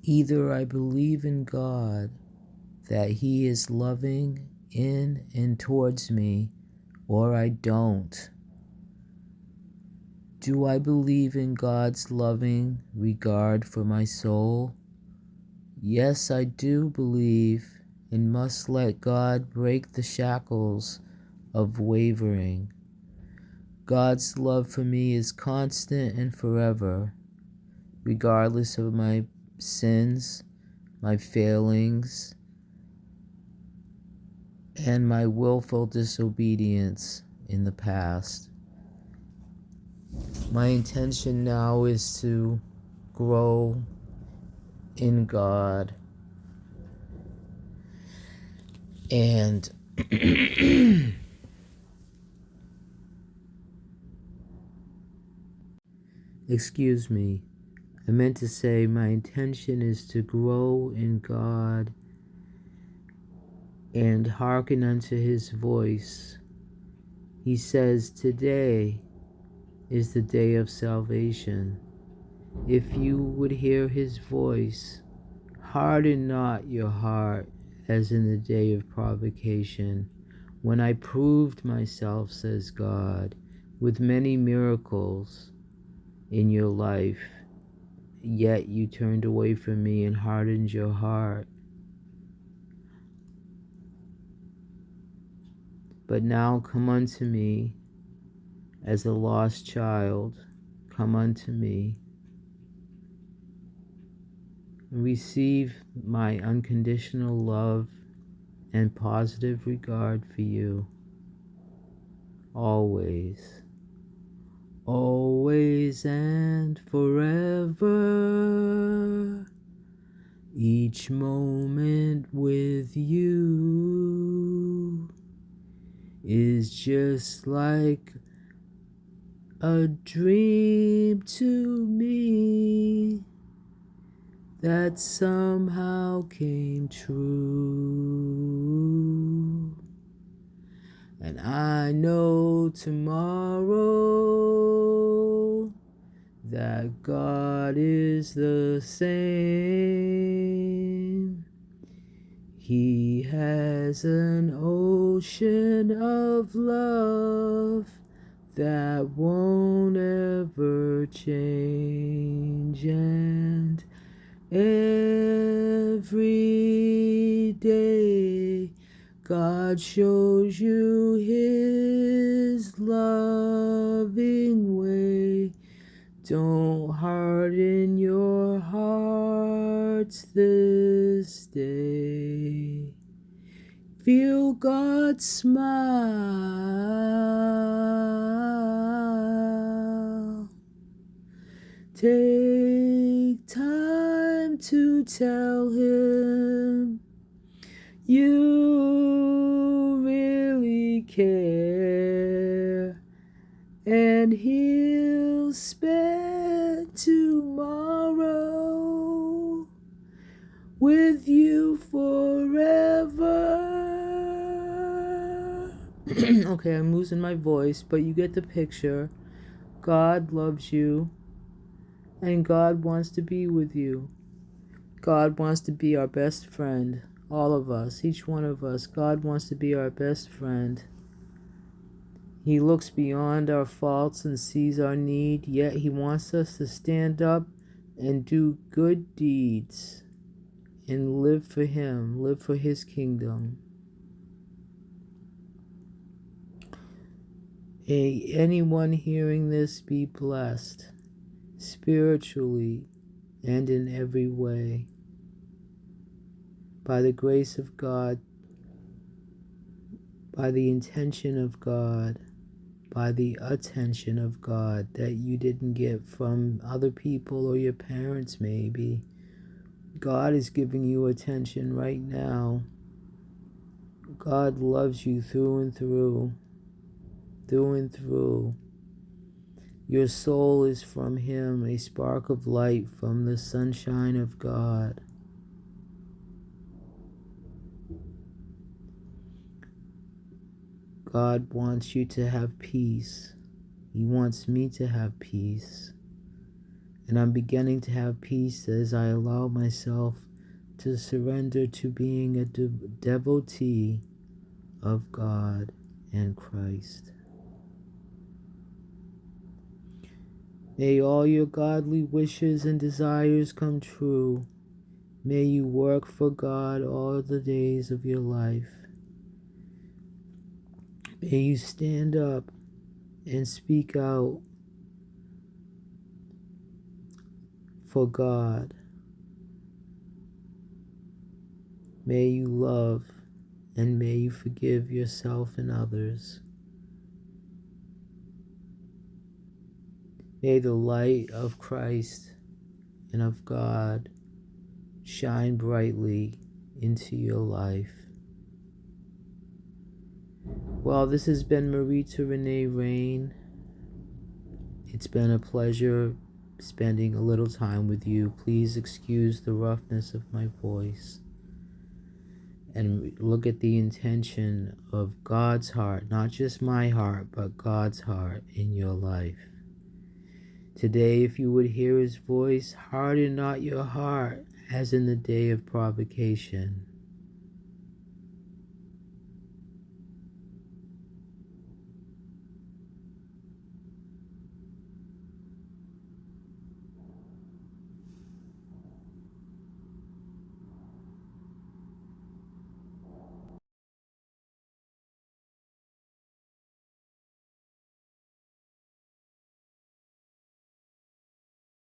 Either I believe in God, that He is loving in and towards me, or I don't. Do I believe in God's loving regard for my soul? Yes, I do believe, and must let God break the shackles of wavering. God's love for me is constant and forever, regardless of my sins, my failings, and my willful disobedience in the past. My intention now is to grow in God and excuse me, I meant to say my intention is to grow in God and hearken unto His voice. He says, today is the day of salvation. If you would hear His voice, harden not your heart as in the day of provocation, when I proved myself, says God, with many miracles in your life, yet you turned away from me and hardened your heart. But now come unto me as a lost child. Come unto me. Receive my unconditional love and positive regard for you. Always. Always and forever. Each moment with you is just like a dream to me that somehow came true. And I know tomorrow that God is the same. He has an ocean of love that won't ever change, and every day God shows you His loving way. Don't harden your hearts this day. Feel God's smile. Take time to tell Him you really care, and He'll spend tomorrow with you forever. Okay, I'm losing my voice, but you get the picture. God loves you, and God wants to be with you. God wants to be our best friend. All of us, each one of us, God wants to be our best friend. He looks beyond our faults and sees our need, yet He wants us to stand up and do good deeds and live for Him, live for His kingdom. Anyone hearing this, be blessed spiritually and in every way by the grace of God, by the intention of God, by the attention of God that you didn't get from other people or your parents maybe. God is giving you attention right now. God loves you through and through, through and through. Your soul is from Him, a spark of light from the sunshine of God. God wants you to have peace. He wants me to have peace. And I'm beginning to have peace as I allow myself to surrender to being a devotee of God and Christ. May all your godly wishes and desires come true. May you work for God all the days of your life. May you stand up and speak out for God. May you love and may you forgive yourself and others. May the light of Christ and of God shine brightly into your life. Well, this has been Marita Renee Rain. It's been a pleasure spending a little time with you. Please excuse the roughness of my voice. And look at the intention of God's heart, not just my heart, but God's heart in your life. Today, if you would hear his voice, harden not your heart, as in the day of provocation.